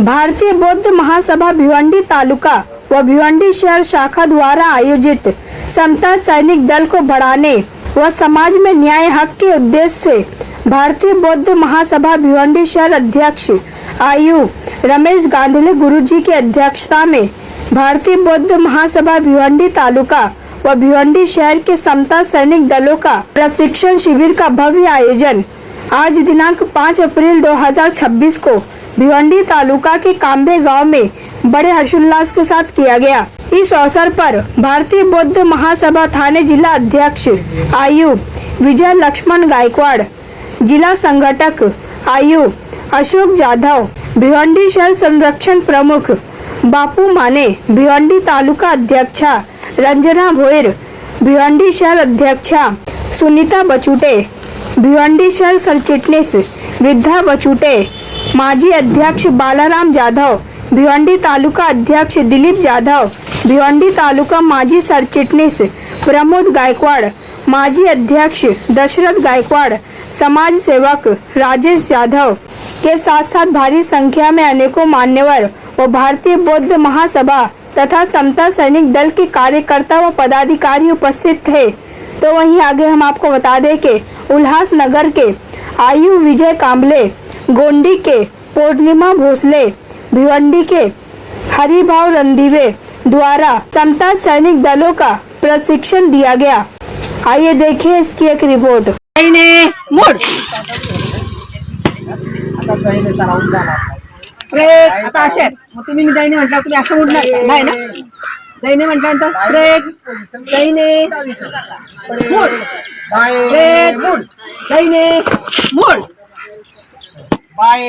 भारतीय बौद्ध महासभा भिवंडी तालुका व भिवंडी शहर शाखा द्वारा आयोजित समता सैनिक दल को बढ़ाने व समाज में न्याय हक के उद्देश्य से भारतीय बौद्ध महासभा भिवंडी शहर अध्यक्ष आयु रमेश गांधीले गुरुजी की अध्यक्षता में भारतीय बौद्ध महासभा भिवंडी तालुका व भिवंडी शहर के समता सैनिक दलों का प्रशिक्षण शिविर का भव्य आयोजन आज दिनांक 5 अप्रैल 2026 को भिवंडी तालुका के कांबे गांव में बड़े हर्षोल्लास के साथ किया गया। इस अवसर पर भारतीय बौद्ध महासभा थाने जिला अध्यक्ष आयु विजय लक्ष्मण गायकवाड़, जिला संगठक आयु अशोक जाधव, भिवंडी शहर संरक्षण प्रमुख बापू माने, भिवंडी तालुका अध्यक्षा रंजना भोयर, भिवंडी शहर अध्यक्षा सुनीता बचूटे, भिवंडी शहर सरचिटनीस विद्या बचूटे, माजी अध्यक्ष बालाराम जाधव, भिवंडी तालुका अध्यक्ष दिलीप जाधव, भिवंडी तालुका माजी सरचिटनीस प्रमोद गायकवाड़, माजी अध्यक्ष दशरथ गायकवाड़, समाज सेवक राजेश जाधव के साथ साथ भारी संख्या में अनेकों मान्यवर व भारतीय बौद्ध महासभा तथा समता सैनिक दल के कार्यकर्ता व पदाधिकारी उपस्थित थे। तो वहीं आगे हम आपको बता दें कि उल्लासनगर के आयु विजय कांबले, गोंडी के पूर्णिमा भोसले, भिवंडी के हरिभाव रंधीवे द्वारा समता सैनिक दलों का प्रशिक्षण दिया गया। आइए देखिए इसकी एक रिपोर्ट। आता असे मग तुम्ही दैने म्हटलं तुम्ही असं उडणार नाही ना, दैने म्हटल्यानंतर ब्रेक दैने मूड ब्रेक मूड दैने मूड बाय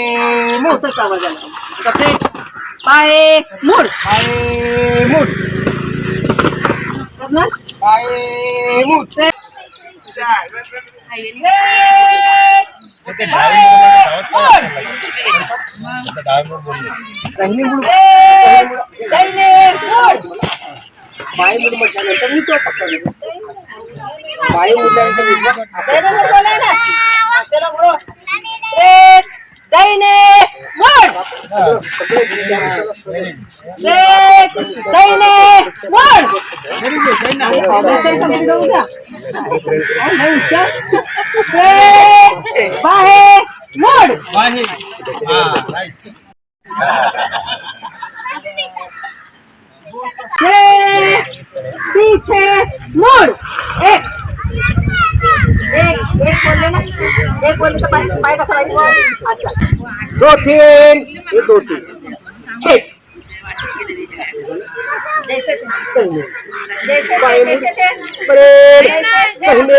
मूड असाच आवाज आला। आता ब्रेक बाय मूड करणार बाय मूड पीछे मुड़ एक बोले ना, एक बोले तो पाय का अच्छा दो तीन ये दो तीन एक जैसे पहले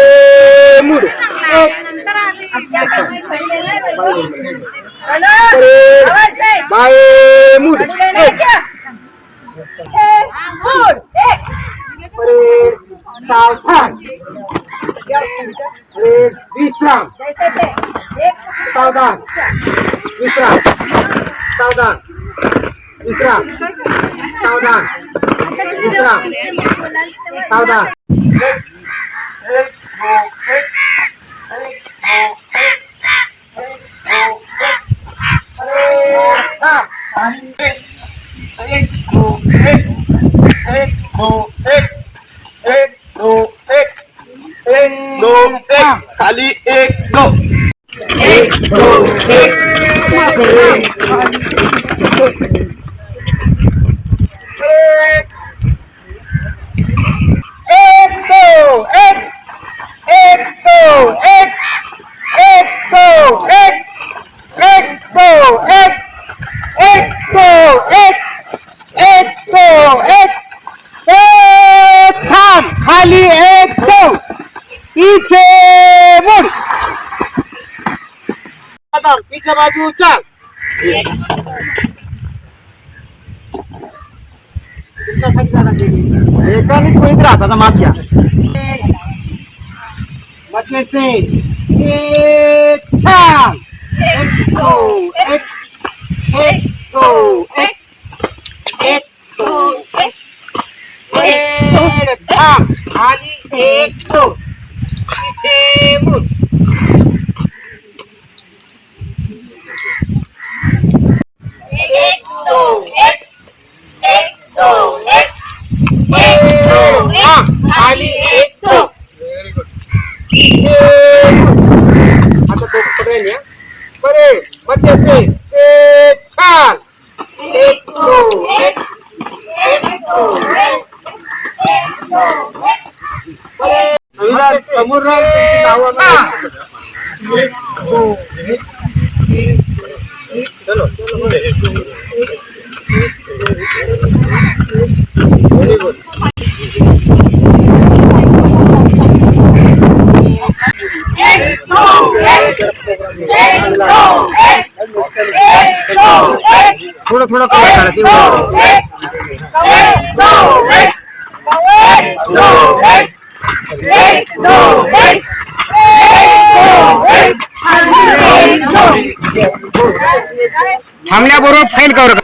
मुड़ बाय मुड़ सावधान विश्राम सावधान विश्राम सावधान विश्राम सावधान विश्राम सावधान खाली एक दो एक दो एक खाली एक दो पीछे मुड़ पीछे बाजू चल राहता था माफिया मत से एक छाल एक दो एक एक दो एक दो एक धाम खाली एक दो पीछे मुड़ एक समोर नाव थोडं थोडं थांबल्याबरोबर फाईल कवर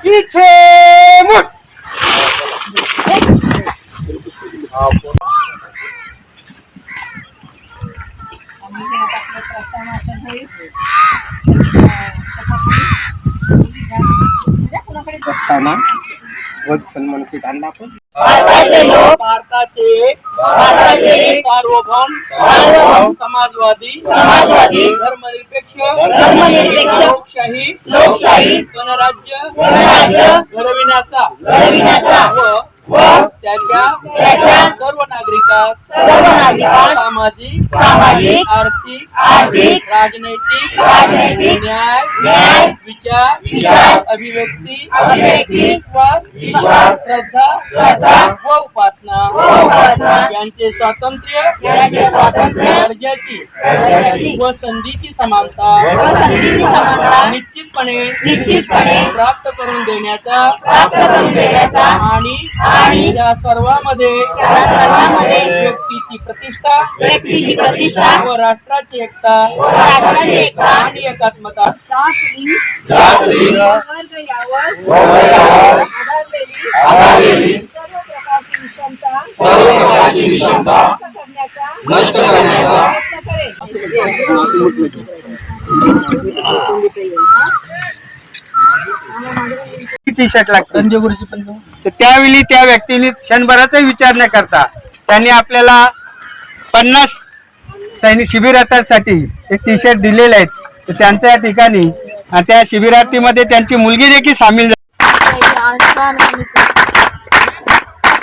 पीछे मुड़ असताना सन्मानित आणला आपण भारताचे सार्वभौम समाजवादी धर्मनिरपेक्ष लोकशाही गणराज्य घडविण्याचा व त्याच्या सर्व नागरिकांस सामाजिक आर्थिक राजनैतिक न्याय विचार अभिव्यक्ती विश्वास श्रद्धा व उपासना यांचे स्वातंत्र्य दर्जाची व संधीची समानता निश्चितपणे प्राप्त करून देण्याचा आणि या सर्वांमध्ये व्यक्तीची प्रतिष्ठा व राष्ट्राची एकता आणि एकात्मता सर्व प्रकारची विषमता नष्ट करण्याचा टी शर्ट लागतं तर त्यावेळी त्या व्यक्तीने क्षणभराचा विचार न करता त्यांनी आपल्याला 50 सैनिक शिबिरार्थीसाठी एक टी शर्ट दिलेले आहेत. तर त्यांच्या या ठिकाणी त्या शिबिरार्थीमध्ये त्यांची मुलगी देखील सामील झाली.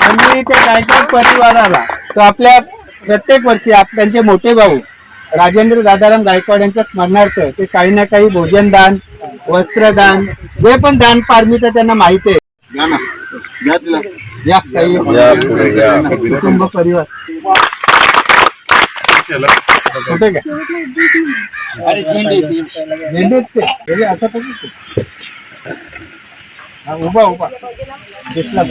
आणि त्या गायकवाड परिवाराला तो आपल्या प्रत्येक वर्षी त्यांचे मोठे भाऊ राजेंद्र दादाराम गायकवाड यांच्या स्मरणार्थ ते काही ना काही भोजनदान वस्त्रदान जे पण दान पारमित त्यांना माहिती आहे. कुटुंब परिवार कुठे काय झेंडे असं उभा दिसला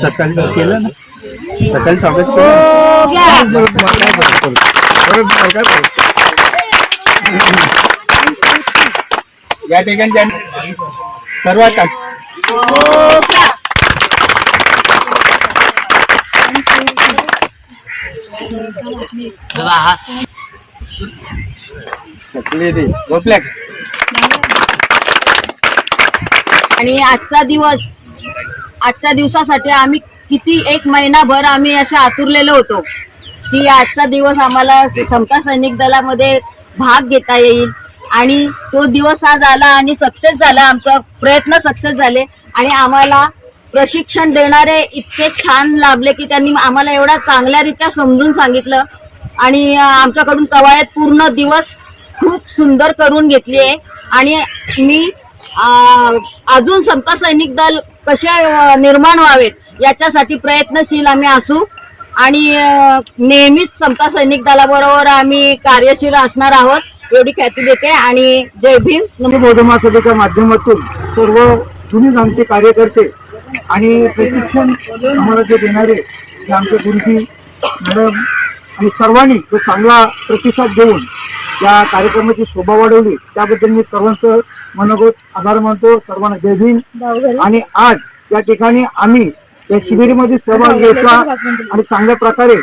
सकाळी केलं ना सकाळी स्वागत या ठिकाणी सर्वात आणि आजच्या दिवसासाठी आम्ही किती एक महिनाभर आम्ही असे आतुरलेलो होतो की आजचा दिवस आम्हाला समता सैनिक दलामध्ये भाग घेता येईल आणि तो दिवस आज आला आणि सक्सेस झाला. आमचा प्रयत्न सक्सेस झाले आणि आम्हाला प्रशिक्षण देणारे इतके छान लाभले की त्यांनी आम्हाला एवढा चांगल्यारीत्या समजून सांगितलं आणि आमच्याकडून कवायत पूर्ण दिवस खूप सुंदर करून घेतली आहे. आणि मी अजून समता सैनिक दल कसे निर्माण व्हावेत याच्यासाठी प्रयत्नशील आम्ही असू आणि नेहमीच समता सैनिक दलाबरोबर आम्ही कार्यशील असणार आहोत. एवढी ख्याती देते आणि जय भीम. बौद्ध महासभेच्या माध्यमातून सर्व जुनी जाणते कार्यकर्ते आणि प्रशिक्षण आम्हाला जे देणारे ते आमचे गुरुजी मॅडम आणि सर्वांनी जो चांगला प्रतिसाद देऊन या कार्यक्रमाची शोभा वाढवली त्याबद्दल मी सर्वांचं मनोगत आभार मानतो. सर्वांना जय भीम. आणि आज या ठिकाणी आम्ही या शिबिरामध्ये सहभाग घेतला आणि चांगल्या प्रकारे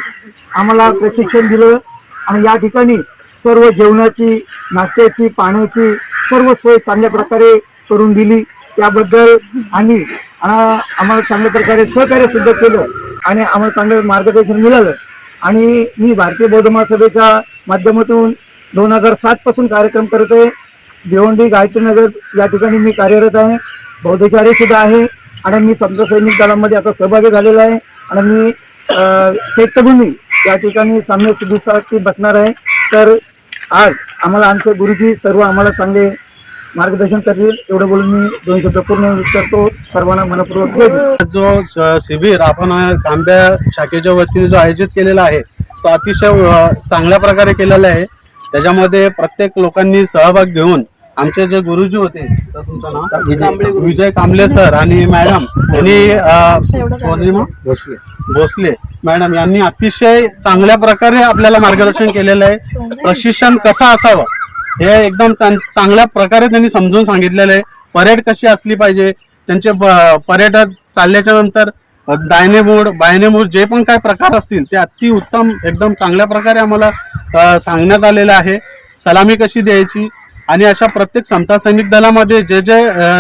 आम्हाला प्रशिक्षण दिलं आणि या ठिकाणी सर्व जेवणाची, नाश्त्याची, पाण्याची सर्व सोय चांगल्या प्रकारे करून दिली. त्याबद्दल आणि आम्हाला चांगल्या प्रकारे सहकार्य सुद्धा केलं आणि आम्हाला चांगलं मार्गदर्शन मिळालं. आणि मी भारतीय बौद्ध महासभेच्या माध्यमातून 2007 पासून कार्यक्रम करत आहे. भिवंडी गायत्रीनगर या ठिकाणी मी कार्यरत आहे. बौद्धाचार्य सुद्धा आहे आणि मी समता सैनिक दलामध्ये आता सहभागी झालेला आहे आणि मी चैत्यभूमी या ठिकाणी साम्य सिद्धीसाठी बसणार आहे. तर आज आम्हाला आमचे गुरुजी सर्व आम्हाला चांगले मार्गदर्शन करतील एवढं बोलून मी 2 शब्द पूर्ण करतो. सर्वांना मनपूर्वक जय भीम. जो शिबिर आपण कांब्या शाखेच्या वतीने जो आयोजित केलेला आहे तो अतिशय चांगल्या प्रकारे केलेला आहे. त्याच्यामध्ये प्रत्येक लोकांनी सहभाग घेऊन आमचे जे गुरुजी होते, सर तुमचं नाव विजय कांबळे सर आणि मॅडम यांनी भोसले मॅडम यांनी अतिशय चांगल्या प्रकारे आपल्याला मार्गदर्शन केलेलं आहे. प्रशिक्षण कसं असावं हे एकदम चांगल्या प्रकारे त्यांनी समजून सांगितलेलं आहे. परेड कशी असली पाहिजे, त्यांचे परेड चालल्याच्या नंतर दाहिने मूड बाहिने मूड जे पण काय प्रकार असतील ते अति उत्तम एकदम चांगल्या प्रकारे आम्हाला सांगण्यात आलेलं आहे. सलामी कशी द्यायची आणि अशा प्रत्येक समता सैनिक दलामध्ये जे जे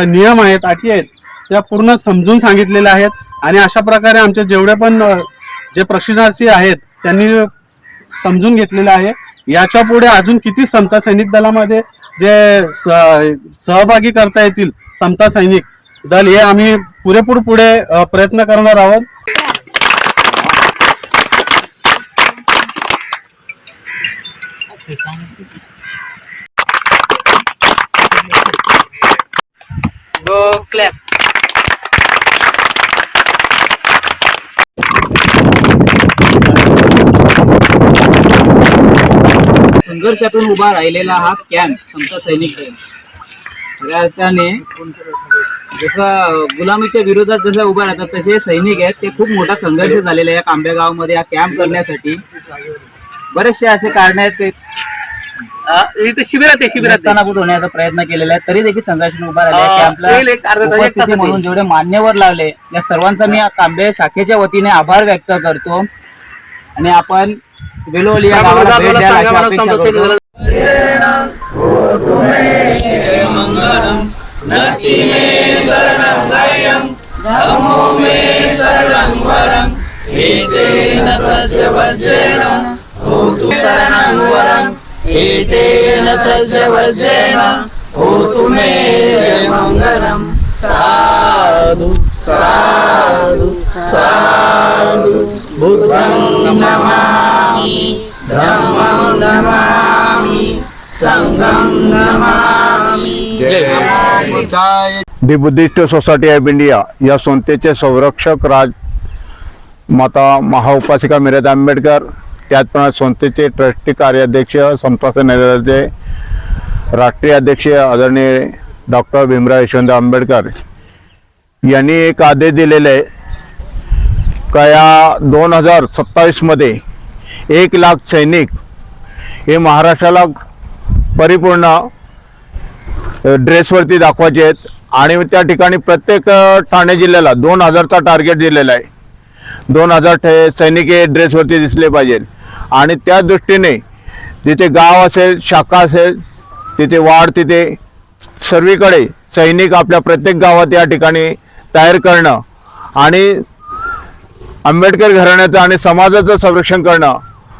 नियम आहेत, अटी आहेत त्या पूर्ण समजून सांगितलेल्या आहेत. आणि अशा प्रकारे आमचे जेवढे पण जे प्रशिक्षणार्थी आहेत त्यांनी समजून घेतलेलं आहे. याच्या पुढे अजून किती समता सैनिक दलामध्ये जे सहभागी करता येतील समता सैनिक दल हे आम्ही पुरेपूर पुढे प्रयत्न करणार आहोत. संघर्षातून उभा राहिलेला हा कॅम्प समता सैनिक दल या अर्थाने जसं गुलामीच्या विरोधात जसं उभा राहतात तसे सैनिक आहेत. ते खूप मोठा संघर्ष झालेला आहे या कांब्या गावामध्ये हा कॅम्प करण्यासाठी. बरेचसे असे कारण आहेत ते शिबिरात होण्याचा प्रयत्न केलेला आहे तरी देखील संघर्षातून उभा राहिला कॅम्पला म्हणून जेवढे मान्यवर लावले या सर्वांचा मी कांबे शाखेच्या वतीने आभार व्यक्त करतो. आणि आपण वेलोली या गावाला भेट द्याल अशी अपेक्षा करतो. साधु साधु साधु बुद्धं नमामि धम्मं नमामि संघं नमामि. The Buddhist society of India या संस्थेचे संरक्षक माता महाउपासिका मीराबाई आंबेडकर, त्याचप्रमाणे संस्थेचे ट्रस्टी कार्याध्यक्ष समता सैनिक दलाचे राष्ट्रीय अध्यक्ष आदरणीय डॉक्टर भीमराव यशवंत आंबेडकर यांनी एक आदेश दिलेले आहे का या 2027 मध्ये 1 लाख सैनिक हे महाराष्ट्राला परिपूर्ण ड्रेसवरती दाखवायचे आहेत. आणि त्या ठिकाणी प्रत्येक ठाणे जिल्ह्याला 2000चा टार्गेट दिलेला आहे. 2000 सैनिक हे ड्रेसवरती दिसले पाहिजे. आणि त्या दृष्टीने जिथे गाव असेल, शाखा असेल, तिथे वाढ, तिथे सर्वीकडे सैनिक आपल्या प्रत्येक गावात या ठिकाणी तयार करणं आणि आंबेडकर घराण्याचं आणि समाजाचं संरक्षण करणं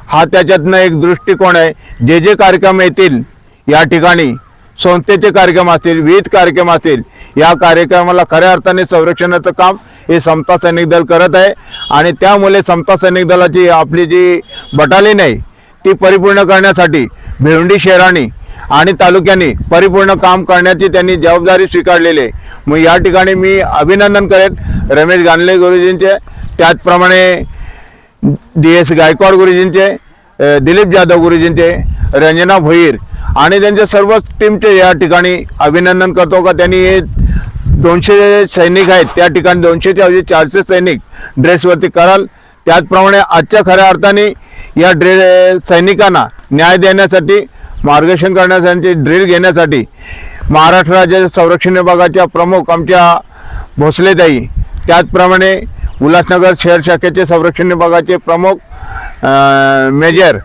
हा त्याच्यातनं एक दृष्टिकोन आहे. जे जे कार्यक्रम येतील या ठिकाणी संस्थेचे कार्यक्रम असतील, विविध कार्यक्रम असतील, या कार्यक्रमाला खऱ्या अर्थाने संरक्षणाचं काम हे समता सैनिक दल करत आहे. आणि त्यामुळे समता सैनिक दलाची आपली जी बटालियन आहे ती परिपूर्ण करण्यासाठी भिवंडी शहराने आणि तालुक्यांनी परिपूर्ण काम करण्याची त्यांनी जबाबदारी स्वीकारलेली आहे. मग या ठिकाणी मी अभिनंदन करेन रमेश गानले गुरुजींचे, त्याचप्रमाणे DS गायकवाड गुरुजींचे, दिलीप जाधव गुरुजींचे, रंजना भोईर आणि त्यांच्या सर्व टीमचे या ठिकाणी अभिनंदन करतो का त्यांनी हे 200 सैनिक आहेत त्या ठिकाणी 200च्या ऐवजी 400 सैनिक ड्रेसवरती कराल. त्याचप्रमाणे आजच्या खऱ्या अर्थाने या सैनिकांना न्याय देण्यासाठी मार्गदर्शन करण्यासाठी ड्रिल घेण्यासाठी महाराष्ट्र राज्याच्या संरक्षण विभागाच्या प्रमुख आमच्या भोसलेताई, त्याचप्रमाणे उल्हासनगर शहर शाखेचे संरक्षण विभागाचे प्रमुख मेजर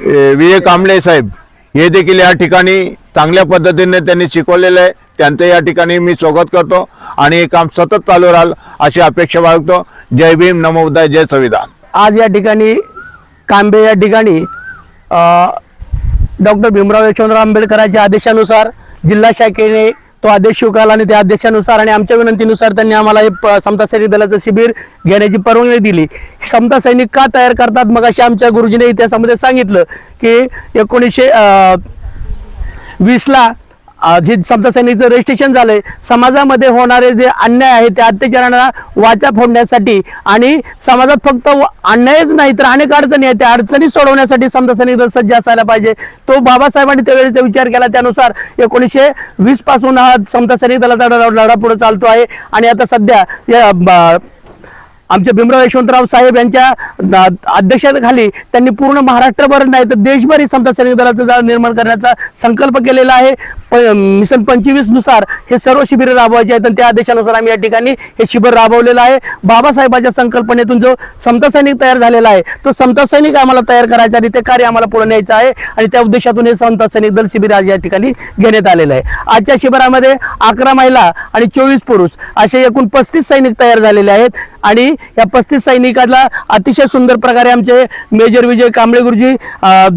विजय कांबळे साहेब हे देखील या ठिकाणी चांगल्या पद्धतीने त्यांनी शिकवलेलं आहे. त्यांचं या ठिकाणी मी स्वागत करतो आणि हे काम सतत चालू राहील अशी अपेक्षा बाळगतो. जय भीम, नमो बुद्धाय, जय संविधान. आज या ठिकाणी कांबे या ठिकाणी डॉक्टर भीमराव यशवंतराव आंबेडकरांच्या आदेशानुसार जिल्हा शाखेने तो आदेश स्वीकारला आणि त्या आदेशानुसार आणि आमच्या विनंतीनुसार त्यांनी आम्हाला हे समता सैनिक दलाचं शिबिर घेण्याची परवानगी दिली. समता सैनिक का तयार करतात, मग अशा आमच्या गुरुजीने इतिहासामध्ये सांगितलं की 1920ला जे समता सैनिकचं रजिस्ट्रेशन झालंय समाजामध्ये होणारे जे अन्याय आहे त्या अत्याचारांना वाचा फोडण्यासाठी आणि समाजात फक्त अन्यायच नाही तर अनेक अडचणी आहेत त्या अडचणी सोडवण्यासाठी समता सैनिक दल सज्ज असायला पाहिजे. तो बाबासाहेबांनी त्यावेळेचा विचार केला. त्यानुसार 1920 पासून हा समता सैनिक दलाचा लढा पुढे चालतो आहे आणि आता सध्या आमचे भीमराव यशवंतराव साहेब यांच्या अध्यक्षतेखाली त्यांनी पूर्ण महाराष्ट्रभर नाही तर देशभर समता सैनिक दलाचं जाळ निर्माण करण्याचा संकल्प केलेला आहे. मिशन 25 नुसार हे सर्व शिबिर राबवायचे आहेत आणि त्या आदेशानुसार आम्ही या ठिकाणी हे शिबिर राबवलेलं आहे. बाबासाहेबांच्या संकल्पनेतून जो समता सैनिक तयार झालेला आहे तो समता सैनिक आम्हाला तयार करायचा आणि ते कार्य आम्हाला पुढे न्यायचं आहे आणि त्या उद्देशातून हे समता सैनिक दल शिबिर आज या ठिकाणी घेण्यात आलेलं आहे. आजच्या शिबिरामध्ये 11 महिला आणि 24 पुरुष असे एकूण 35 सैनिक तयार झालेले आहेत आणि या 35 सैनिकांना अतिशय सुंदर प्रकारे आमचे मेजर विजय कांबळे गुरुजी,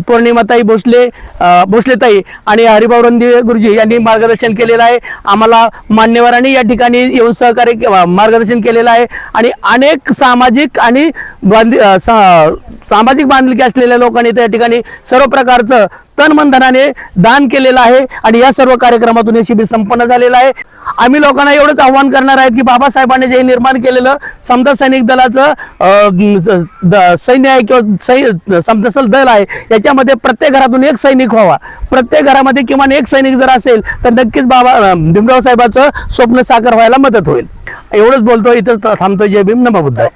पौर्णिमाताई भोसलेताई आणि हरिभाऊ रंदी गुरुजी यांनी मार्गदर्शन केलेलं आहे. आम्हाला मान्यवरांनी या ठिकाणी येऊन सहकार्य मार्गदर्शन केलेलं आहे आणि अनेक सामाजिक आणि सामाजिक बांधिलकी असलेल्या लोकांनी त्या ठिकाणी सर्व प्रकारचं तन मन धनाने दान केलेलं आहे आणि या सर्व कार्यक्रमातून हे शिबिर संपन्न झालेलं आहे. आम्ही लोकांना एवढंच आव्हान करणार आहेत की बाबासाहेबांनी जे निर्माण केलेलं समता सैनिक दलाचं सैन्य आहे किंवा समता दल आहे याच्यामध्ये प्रत्येक घरातून एक सैनिक व्हावा. प्रत्येक घरामध्ये किमान एक सैनिक जर असेल तर नक्कीच भीमराव साहेबांचं स्वप्न साकार व्हायला मदत होईल. एवढंच बोलतो, इथंच थांबतो. जय भीम, नमो बुद्धाय.